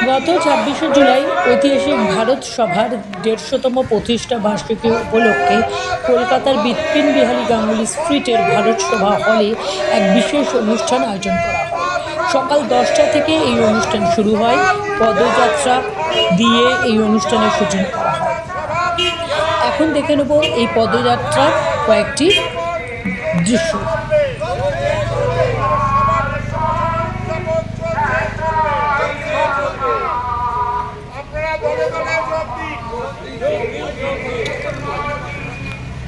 গত ২৬শে জুলাই ঐতিহাসিক ভারত সভার ১৫০তম প্রতিষ্ঠা বার্ষিকী উপলক্ষে কলকাতার বিপিন বিহারী গাঙ্গুলি স্ট্রিটের ভারত সভা হলে এক বিশেষ অনুষ্ঠান আয়োজন করা হয়। সকাল ১০টা থেকে এই অনুষ্ঠান শুরু হয়। পদযাত্রা দিয়ে এই অনুষ্ঠানের সূচনা করা হয়। এখন দেখে নেব এই পদযাত্রার কয়েকটি দৃশ্য।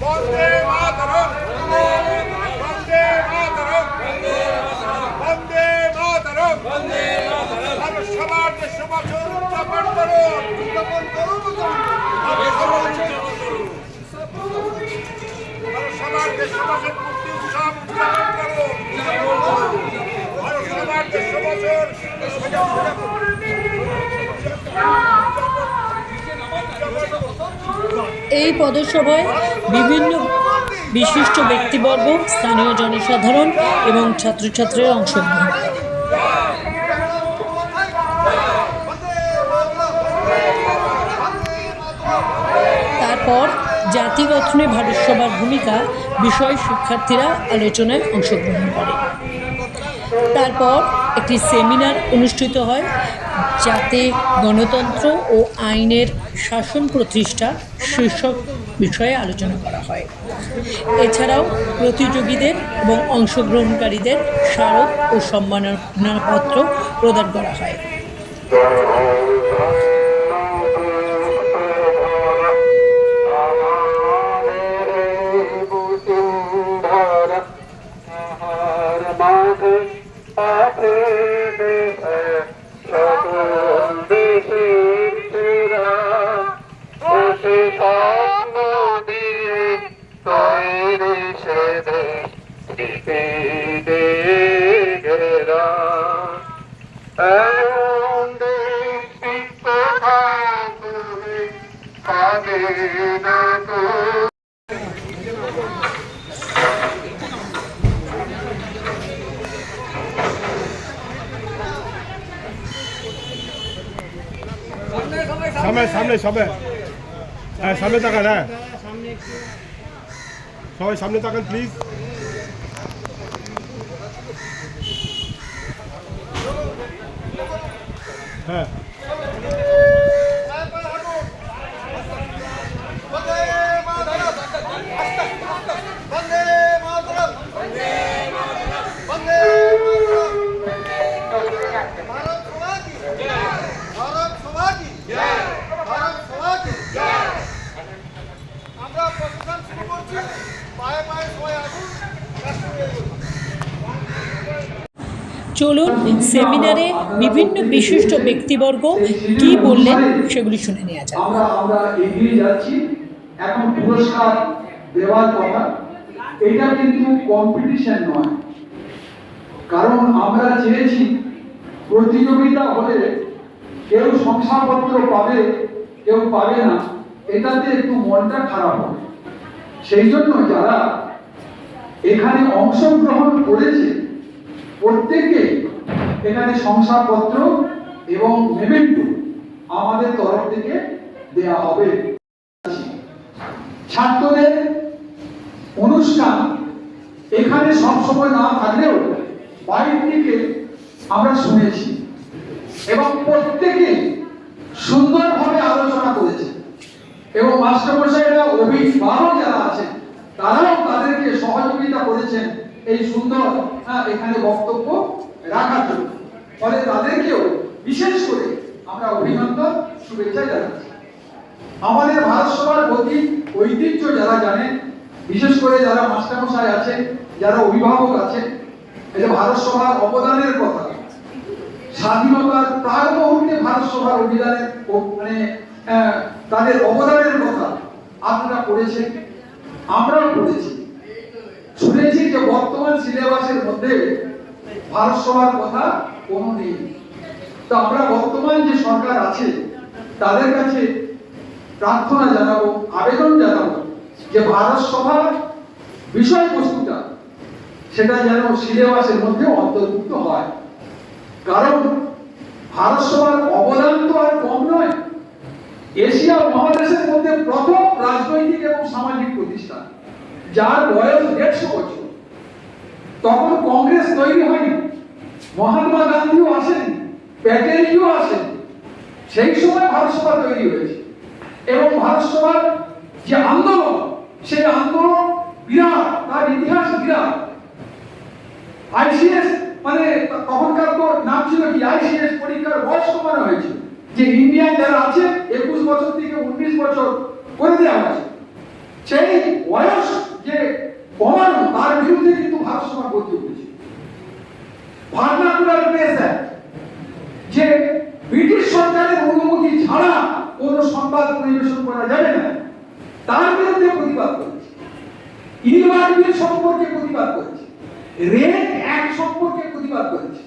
বন্দে মাতরম, বন্দে মাতরম, বন্দে মাতরম, বন্দে মাতরম। ভারত সভার ১৫০ বছর উদযাপন করুন, উদযাপন করুন, ভারত সভার ১৫০ বছর মুক্তি উৎসব উদযাপন করুন, ভারত সভার ১৫০ বছর। এই পদসভায় বিভিন্ন বিশিষ্ট ব্যক্তিবর্গ, স্থানীয় জনসাধারণ এবং ছাত্রছাত্রীরা অংশগ্রহণ করে। তারপর জাতি গঠনে ভারত সভার ভূমিকা বিষয়ে শিক্ষার্থীরা আলোচনায় অংশগ্রহণ করে। তারপর একটি সেমিনার অনুষ্ঠিত হয়, যাতে গণতন্ত্র ও আইনের শাসন প্রতিষ্ঠা শীর্ষক বিষয়ে আলোচনা করা হয়। এছাড়াও প্রতিযোগীদের এবং অংশগ্রহণকারীদের স্মারক ও সম্মাননাপত্র প্রদান করা হয়। সামনে সামনে সবে হ্যাঁ সামনে তাকান, হ্যাঁ সবাই সামনে তাকান প্লিজ। হ্যাঁ চলুন সেমিনারে বিভিন্ন বিশিষ্ট ব্যক্তিবর্গ কি বললেন সেগুলি শুনে নেওয়া যাক। আমরা এগিয়ে যাচ্ছি। এখন পুরস্কার দেওয়ার কথা, এটা কিন্তু কম্পিটিশন নয়, কারণ আমরা চেয়েছি প্রতিযোগিতা হলে কেউ শংসাপত্র পাবে, কেউ পাবে না, এটাতে একটু মনটা খারাপ হবে। সেই জন্য যারা এখানে অংশগ্রহণ করেছে প্রত্যেককে এখানে শংসাপত্র এবং মেমেন্টো আমাদের তরফ থেকে দেয়া হবে। ছাত্রদের অনুষ্ঠান এখানে সবসময় না থাকলেও বাইরে থেকে আমরা শুনেছি এবং প্রত্যেকে সুন্দরভাবে আলোচনা করেছে এবং মাস্টারমশাইরা, অভিভাবক যারা আছেন তারাও তাদেরকে সহযোগিতা করেছেন এই সুন্দর এখানে বক্তব্য রাখার জন্য। ফলে তাদেরকেও বিশেষ করে আমরা অভিনন্দন, শুভেচ্ছা জানাচ্ছি। আমাদের ভারত সভার প্রতি ঐতিহ্য যারা জানেন, বিশেষ করে যারা মাস্টারমশাই আছেন, যারা অভিভাবক আছেন, এই যে ভারত সভার অবদানের কথা, স্বাধীনতার প্রাক মুহূর্তে ভারত সভার অভিযানের তাদের অবদানের কথা আপনারা পড়েছেন, আমরাও পড়েছি, শুনেছি যে বর্তমান সিলেবাসের মধ্যে ভারত সভার কথা কোনো নেই। তো আমরা বর্তমান যে সরকার আছে তাদের কাছে প্রার্থনা জানাবো, আবেদন জানাবো যে ভারত সভার বিষয়বস্তুটা সেটা যেন সিলেবাসের মধ্যে অন্তর্ভুক্ত হয়। কারণ ভারত সভার অবদান তো আর কম নয়। এশিয়া মহাদেশের মধ্যে প্রথম রাজনৈতিক এবং সামাজিক প্রতিষ্ঠান, যার বয়স 150 বছর। তখন কংগ্রেস তৈরি হয়নি, মহাত্মা গান্ধীও আসেন, প্যাটেলজিও আসেন। সেই সময় ভারত সভা তৈরি হয়েছে এবং ভারত সভার যে আন্দোলন, সেই আন্দোলন বিরাট, তার ইতিহাস বিরাট। আইসিএস মানে তখনকার তো নাম ছিল কি, আইসিএস পরীক্ষার বয়স কমানো হয়েছে, যে ইন্ডিয়ান যারা আছে 21 বছর থেকে 19 বছর করে দেওয়া হয়েছে। সেই বয়স যে কমানো, তার বিরুদ্ধে কিন্তু ভারত সভা গর্জে উঠেছে। ভার্নাকুলার প্রেস অ্যাক্ট, যে ব্রিটিশ সরকারের অনুমতি ছাড়া কোন সংবাদ পরিবেশন করা যাবে না, তার বিরুদ্ধে প্রতিবাদ করেছে। ইলবার্ট বিল সম্পর্কে প্রতিবাদ করেছে, রেড অ্যাক্ট সম্পর্কে প্রতিবাদ করেছে,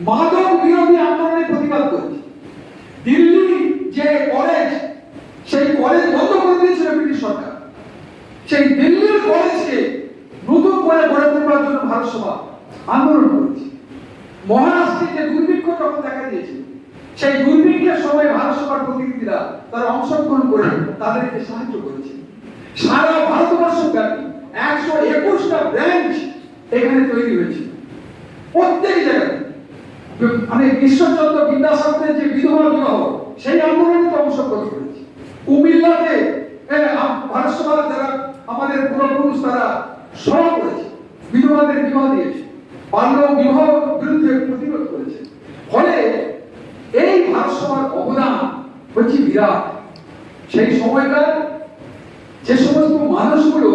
মাদক বিরোধী আন্দোলনের প্রতিবাদ করেছে। দিল্লি যে কলেজ, সেই কলেজ বন্ধ করে দিয়েছিল ব্রিটিশ সরকার, সেই দিল্লির কলেজকে নতুন করে গড়ে তোলার জন্য ভারত সভা আন্দোলন করেছে। মহারাষ্ট্রে যে দুর্ভিক্ষ যখন দেখা দিয়েছিল, সেই দুর্ভিক্ষের সময় ভারত সভার প্রতিনিধিরা তারা অংশগ্রহণ করে তাদেরকে সাহায্য করেছে। সারা ভারতবর্ষ ব্যাপী 121টা ব্রাঞ্চ এখানে তৈরি হয়েছে। প্রত্যেক জায়গায় মানে ঈশ্বরচন্দ্র বিদ্যাসাগরের যে বিধবা বিবাহ, সেই আন্দোলনে অংশগ্রহণ করেছে। কুমিল্লাতে ভারত সভার যারা আমাদের পূর্বপুরুষ, তারা সভা করেছে, বিধবাদের বিবাহ দিয়েছে, বাল্য বিবাহ বিরুদ্ধে প্রতিরোধ করেছে। ফলে এই ভারত সভার অবদান হচ্ছে বিরাট। সেই সময়কার যে সমস্ত মানুষগুলো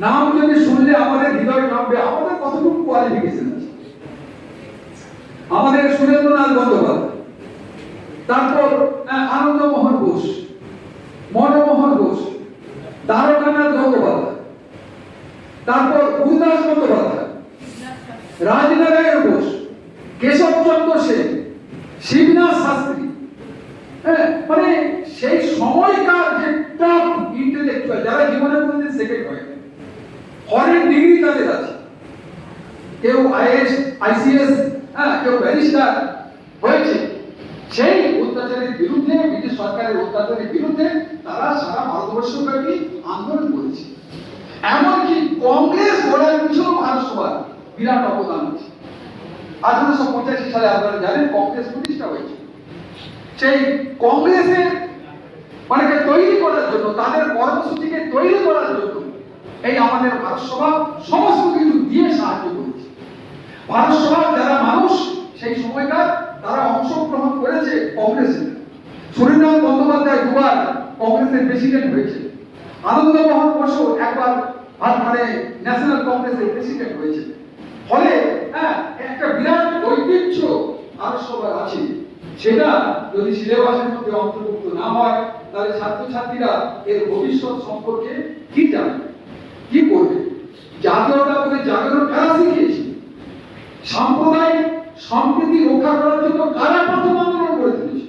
নাম যদি শুনলে আমাদের হৃদয় কাঁপবে, আমাদের কতটুকু কোয়ালিফিকেশন আছে। আমাদের সুরেন্দ্রনাথ বন্দ্যোপাধ্যায়, তারপর আনন্দমোহন ঘোষ, মনমোহন ঘোষ, দ্বারকানাথ গঙ্গোপাধ্যায়, তারপর গুরুদাস বন্দ্যোপাধ্যায়, রাজনারায়ণ ঘোষ, কেশবচন্দ্র সেন, শিবনাথ শাস্ত্রী, মানে সেই সময়কার যে টপ ইন্টেলেকচুয়াল, যারা জীবনে কোনদিন সেকেন্ড হয়, ফরেন ডিগ্রি তাদের আছে, কেউ আইএস, আইসিএস, কেউ ব্যারিস্টার হয়েছে। সেই অত্যাচারের বিরুদ্ধে, ব্রিটিশ সরকারের অত্যাচারের বিরুদ্ধে তারা সারা ভারতবর্ষব্যাপী আন্দোলন করেছে। এমনকি কংগ্রেস গড়ার পিছনেও ভারত সভার বিরাট অবদান আছে। 1885 সালে আপনারা জানেন কংগ্রেস প্রতিষ্ঠা হয়েছে। সেই কংগ্রেসের মানে তৈরি করার জন্য, তাদের কর্মসূচিকে তৈরি করার জন্য এই আমাদের ভারত সভা সমস্ত কিছু দিয়ে সাহায্য করেছে। ভারত সভার যারা মানুষ সেই সময়কার, তারা অংশগ্রহণ করেছে কংগ্রেসে। সুরেন্দ্রনাথ বন্দ্যোপাধ্যায় দুবার কংগ্রেসের প্রেসিডেন্ট হয়েছে, আনন্দমোহন বসু একবার মানে ন্যাশনাল কংগ্রেসের প্রেসিডেন্ট হয়েছে। ফলে একটা বিরাট ঐতিহ্য ভারত সভার আছে। সেটা যদি সিলেবাসের মধ্যে অন্তর্ভুক্ত না হয়, তাহলে ছাত্রছাত্রীরা এর ভবিষ্যৎ সম্পর্কে কি জানবে, কি করবে? জাতীয়তাবাদের জাগরণ কারা শিখিয়েছে? সাম্প্রদায়িক সম্প্রীতি রক্ষা করার জন্য কারা প্রথম আন্দোলন করে তুলেছে?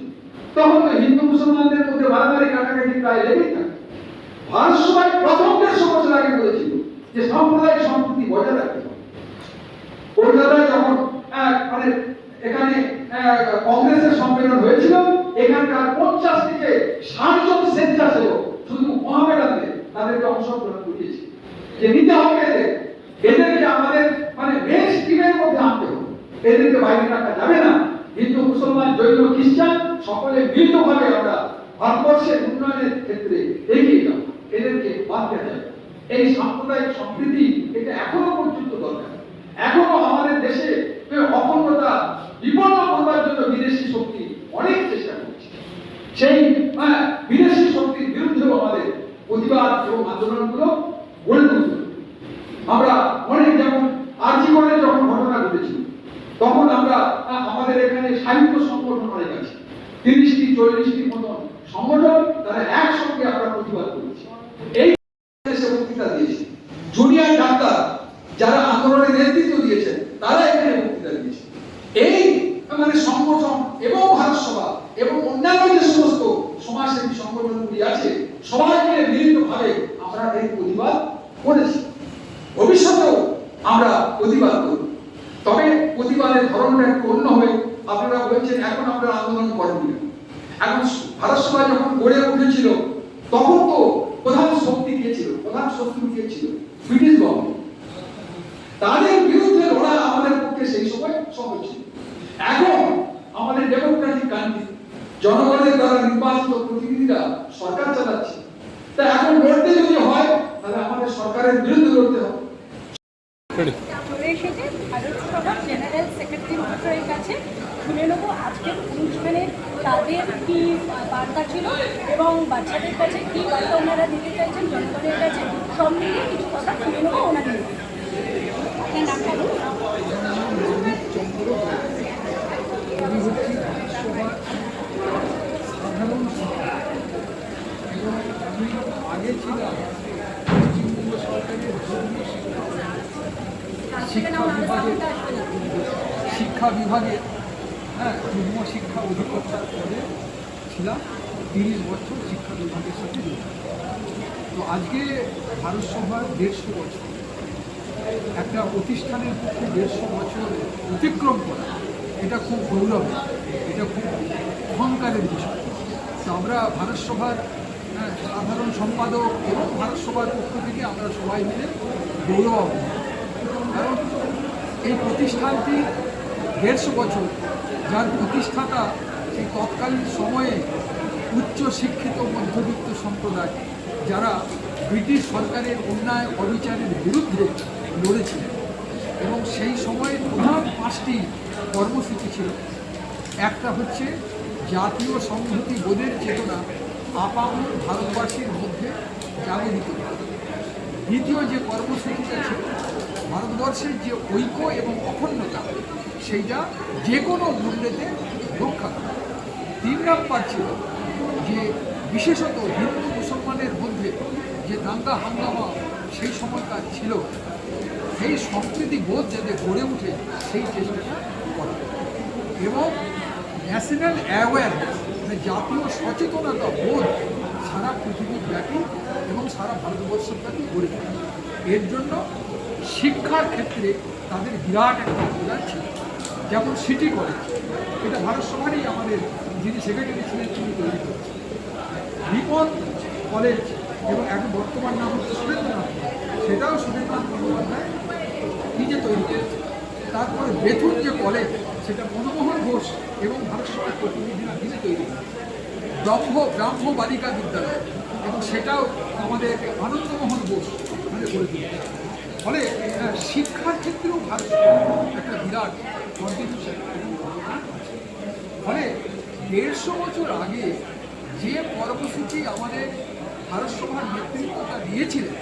তখন তো হিন্দু মুসলমানদের মধ্যে মারামারি কাটাকাটি প্রায় লেগেই থাকে। ভারত সভায় প্রথম 150 বছর আগে বলেছিল যে সাম্প্রদায়িক সম্প্রীতি বজায় রাখতে হবে। কলকাতায় যখন মানে এখানে কংগ্রেসের সম্মেলন হয়েছিল, এখানকার 50 থেকে 60 জন স্বেচ্ছাসেবক শুধু মহামেডানকে তাদেরকে অংশগ্রহণ করিয়েছে যে নিতে হবে এদেরকে আমাদের মানে মেন স্ট্রিমের মধ্যে আনতে হবে, এদেরকে বাইরে রাখা যাবে না। হিন্দু মুসলমান জৈন খ্রিস্টান সকলে মিলিতভাবে আমরা ভারতবর্ষের উন্নয়নের ক্ষেত্রে এগিয়ে যাব, এদেরকে বাদ দেওয়া যাবে। এই সাম্প্রদায়িক সম্প্রীতি এটা এখনো পর্যন্ত দরকার। এখনো আমাদের দেশে অখণ্ডতা বিপন্ন করবার জন্য বিদেশি শক্তি অনেক চেষ্টা করছে। সেই বিদেশি শক্তির বিরুদ্ধেও আমাদের প্রতিবাদ এবং আন্দোলনগুলো গড়ে তুলতে হবে। আমরা অনেক, যেমন আরজিকরে যখন ঘটনা ঘটেছিল, তখন আমরা আমাদের এখানে সাহিত্য সংগঠন অনেক আছে, 30টি 40টির মতন সংগঠন, তারা একসঙ্গে আমরা প্রতিবাদ করেছি। এই দেশে বক্তৃতা দিয়েছি। জুনিয়র ডাক্তার যারা আন্দোলনের নেতৃত্ব দিয়েছেন, তারা এখানে বক্তৃতা দিয়েছে। এই মানে সংগঠন এবং ভারত সভা এবং অন্যান্য যে সমস্ত সমাজসেবী সংগঠনগুলি আছে, সবাই মিলে মিলিতভাবে আমরা এই প্রতিবাদ করেছি। ভবিষ্যতেও আমরা প্রতিবাদ করব, তবে প্রতিবাদের ধরনটা একটু অন্য হবে। আপনারা বলছেন এখন আমরা আন্দোলন করেনি। এখন ভারত সভা যখন গড়ে উঠেছিল তখন তো প্রধান শক্তি কে ছিল? প্রধান শত্রু কে ছিল? British government. তাদের বিরুদ্ধে লড়া আমাদের পক্ষে সেই সময় সহজ ছিল। এখন আমাদের ডেমোক্রেটিক কান্ট্রি, জনগণের দ্বারা নির্বাচিত প্রতিনিধিরা সরকার চালাচ্ছে। তা এখন লড়তে যদি হয় তাহলে আমাদের সরকারের বিরুদ্ধে লড়তে হবে। চলে এসেছে ভারত সভার জেনারেল সেক্রেটারি মহাশয়ের কাছে। শুনে নেবো আজকের অনুষ্ঠানে তাদের কি বার্তা ছিল এবং বাচ্চাদের কাছে কি বার্তা ওনারা দিতে চাইছেন জনগণের কাছে, সব মিলিয়ে কিছু কথা শুনে নেবো ওনাদের। আপনার নামটা বলুন। সাধারণ এবং আমি আগে ছিলাম পশ্চিমবঙ্গ সরকারের শিক্ষা বিভাগে যুগ্ম শিক্ষা অধিকর্তার পদে ছিলাম। 30 বছর শিক্ষা বিভাগের সাথে যুক্ত। তো আজকে ভারত সভার 150 বছর, একটা প্রতিষ্ঠানের পক্ষে 150 বছর অতিক্রম করা, এটা খুব গৌরবের, এটা খুব অহংকারের বিষয়। তো আমরা ভারত সভার সাধারণ সম্পাদক এবং ভারত সভার পক্ষ থেকে আমরা সবাই মিলে গৌরব, কারণ এই প্রতিষ্ঠানটি 150 বছর, যার প্রতিষ্ঠাতা সেই তৎকালীন সময়ে উচ্চ শিক্ষিত মধ্যবিত্ত সম্প্রদায়, যারা ব্রিটিশ সরকারের অন্যায় অবিচারের বিরুদ্ধে লড়েছিলেন। এবং সেই সময়ে প্রধান 5টি কর্মসূচি ছিল। একটা হচ্ছে জাতীয় সংহতি বোধের চেতনা আপামর ভারতবাসীর মধ্যে জাগরিত করা। দ্বিতীয় যে কর্মসূচিটা ছিল ভারতবর্ষের যে ঐক্য এবং অখণ্ডতা, সেইটা যে কোনো মূল্যেতে রক্ষা করা। 3 নম্বর ছিল যে বিশেষত হিন্দু মুসলমানের মধ্যে যে দাঙ্গা হাঙ্গামা সেই সময়কার ছিল, সেই সম্প্রীতি বোধ যাতে গড়ে উঠে সেই চেষ্টাটা করা। এবং ন্যাশনাল অ্যাওয়ারনেস, মানে জাতীয় সচেতনতা বোধ সারা পৃথিবীর ব্যাপী এবং সারা ভারতবর্ষের ব্যাপী গড়ে তোলা। এর জন্য শিক্ষার ক্ষেত্রে তাদের বিরাট একটা অবদান ছিল। যেমন সিটি কলেজ, এটা ভারত সভারই আমাদের যিনি সেক্রেটারি ছিলেন তিনি তৈরি করেছেন। বিমল কলেজ এবং এখন বর্তমান নাম হচ্ছে সুরেন্দ্রনাথ, সেটাও সুরেন্দ্রনাথ বন্দ্যোপাধ্যায় নিজে তৈরি করেছে। তারপরে বেথুন যে কলেজ, সেটা মনমোহন ঘোষ এবং ভারত সভার প্রতিনিধিরা মিলে তৈরি করেছে। ব্রাহ্ম বালিকা বিদ্যালয়, এবং সেটাও আমাদের আনন্দমোহন ঘোষ মানে গড়ে তুলেছে। ফলে শিক্ষার ক্ষেত্রেও ভারত একটা বিরাট কন্ট্রিবিউশন। ফলে 150 বছর আগে যে কর্মসূচি আমাদের ভারত সভার নেতৃত্বটা দিয়েছিলেন,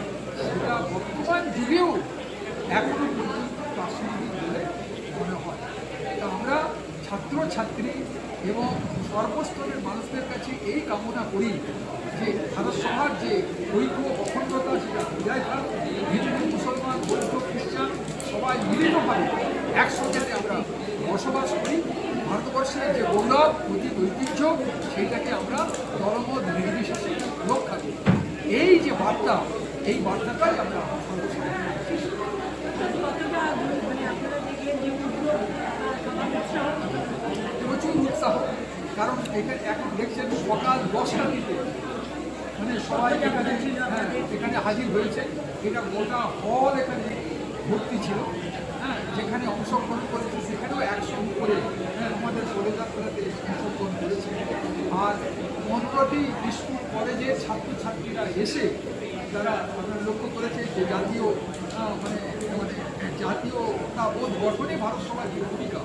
সেটা বর্তমান যুগেও এখনো পর্যন্ত প্রাসঙ্গিক বলে মনে হয়। তা আমরা ছাত্রছাত্রী এবং সর্বস্তরের মানুষদের কাছে এই কামনা করি যে ভারত সভার যে ঐক্য অখণ্ডতা সেটা বজায় থাক। হিন্দু মুসলমান বৌদ্ধ খ্রিস্টান সবাই মিলিতভাবে একসঙ্গে আমরা বসবাস করি। ভারতবর্ষের যে গৌরব অতীত ঐতিহ্য সেইটাকে আমরা দলমত নির্বিশেষে রক্ষা করি। এই যে বার্তা, এই বার্তাটাই আমরা প্রচুর উৎসাহ, কারণ এখানে এখন দেখছেন সকাল 10টা থেকে মানে সবাই এখানে হাজির হয়েছে। এটা গোটা হল এখানে ভর্তি ছিল। যেখানে অংশগ্রহণ করেছে সেখানেও 100 উপরে আমাদের শোভাযাত্রাতে অংশগ্রহণ করেছে। আর 15টি স্কুল কলেজের ছাত্রছাত্রীরা এসে তারা আপনারা লক্ষ্য করেছে যে জাতীয় জাতীয়তাবোধ গঠনে ভারত সভার যে ভূমিকা,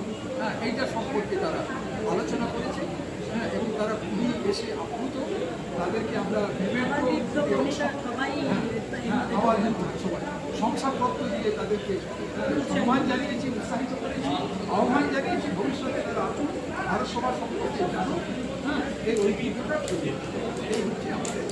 এইটা সম্পর্কে তারা আলোচনা করেছে। এবং তারা খুবই এসে আপ্লুত। তাদেরকে আমরা এবং সবাই শংসাপত্র দিয়ে তাদেরকে সম্মান জানিয়েছি, উৎসাহিত করেছি, আহ্বান জানিয়েছি ভবিষ্যতে তারা আসুন, ভারত সভা সম্পর্কে জানুন, এই ঐতিহ্যটা এই হচ্ছে আমাদের।